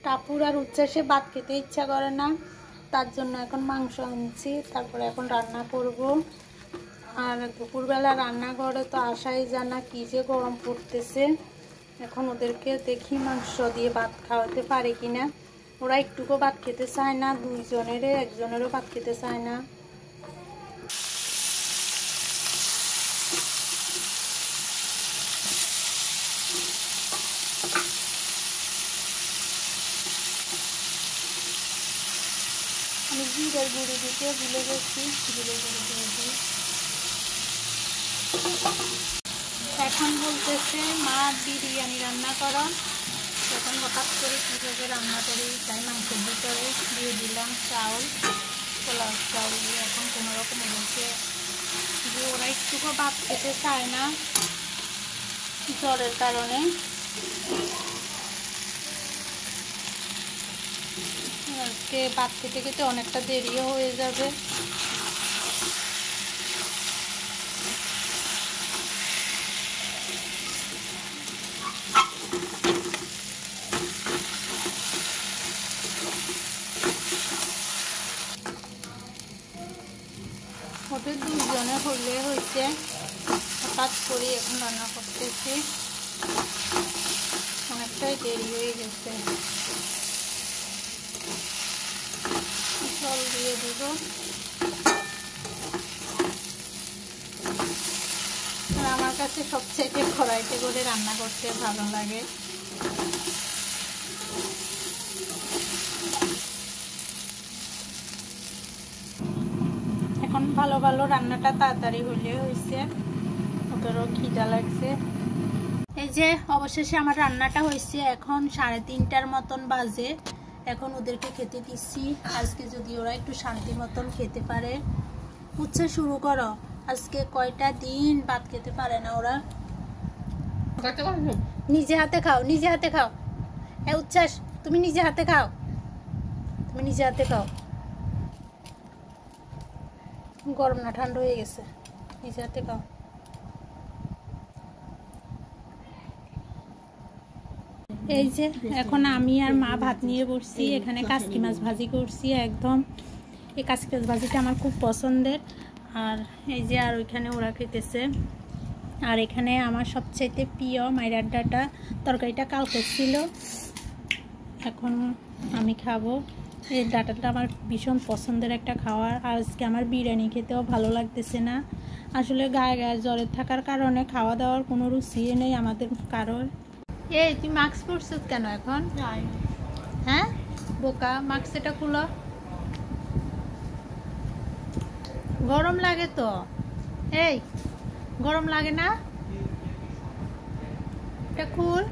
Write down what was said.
টাপুর আর উচ্ছ্বাসে ভাত খেতে ইচ্ছা করে না, তার জন্য এখন মাংস আনছি, তারপরে এখন রান্না করব। আর দুপুরবেলা রান্নাঘরে তো আসাই যায় না, কী যে গরম পড়তেছে। এখন ওদেরকে দেখি মাংস দিয়ে ভাত খাওয়াতে পারে কিনা। ওরা একটুকু ভাত খেতে চায় না, দুইজনেরও একজনেরও ভাত খেতে চায় না। আমি জিরের গুঁড়ি দিতে ভুলে গেছি, জিরের গুঁড়ি দিয়ে দিই। এখন বলতেছে মা বিরিয়ানি রান্না করো। এখন হঠাৎ করে কীভাবে রান্না করি, তাই মাংসের ভিতরে দিয়ে দিলাম চাউল, পোলাও চাউল দিয়ে এখন কোনোরকম বলছে যে ওরা একটুকু ভাত খেতে চায় না জ্বরের কারণে। আজকে ভাত খেতে খেতে অনেকটা দেরিও হয়ে যাবে। ওদের দুজনে হলে হয়েছে, হঠাৎ করে এখন রান্না করতেছি, অনেকটাই দেরি হয়ে গেছে। জল দিয়ে দিব। আমার কাছে সবচেয়ে কড়াইতে করে রান্না করতে ভালো লাগে। এখন ভালো ভালো রান্নাটা তাড়াতাড়ি হলে হয়েছে, ওদেরও খিদা লাগছে। এই যে অবশেষে আমার রান্নাটা হয়েছে, এখন 3:30টার মতন বাজে। এখন ওদেরকে খেতে দিচ্ছি। আজকে যদি ওরা একটু শান্তি মতন খেতে পারে। উচ্ছ্বাস শুরু করো, আজকে কয়টা দিন ভাত খেতে পারে না ওরা। নিজে হাতে খাও, নিজে হাতে খাও। এই উচ্ছ্বাস, তুমি নিজে হাতে খাও, তুমি নিজে হাতে খাও। গরম না ঠান্ডা হয়ে গেছে, নিজে হাতে খাও। এই যে এখন আমি আর মা ভাত নিয়ে বসছি। এখানে কাসকি মাছ ভাজি করছি একদম। এই কাসকি মাছ ভাজিটা আমার খুব পছন্দের। আর এই যে আর ওইখানে ওরা খেতেছে। আর এখানে আমার সবচেয়ে প্রিয় মাইরার ডাটা তরকারিটা কালকে ছিল, এখন আমি খাবো। এই ডাটাটা আমার ভীষণ পছন্দের একটা খাবার। আজকে আমার বিরিয়ানি খেতেও ভালো লাগতেছে না। আসলে গায়ে গায়ে জ্বরের থাকার কারণে খাওয়া দাওয়ার কোনো রুচি নেই আমাদের কারোর। এই তুই মাস্ক পরছিস কেন এখন? হ্যাঁ বোকা, মাস্ক এটা খুলো। গরম লাগে তো। এই গরম লাগে না? এটা খুল।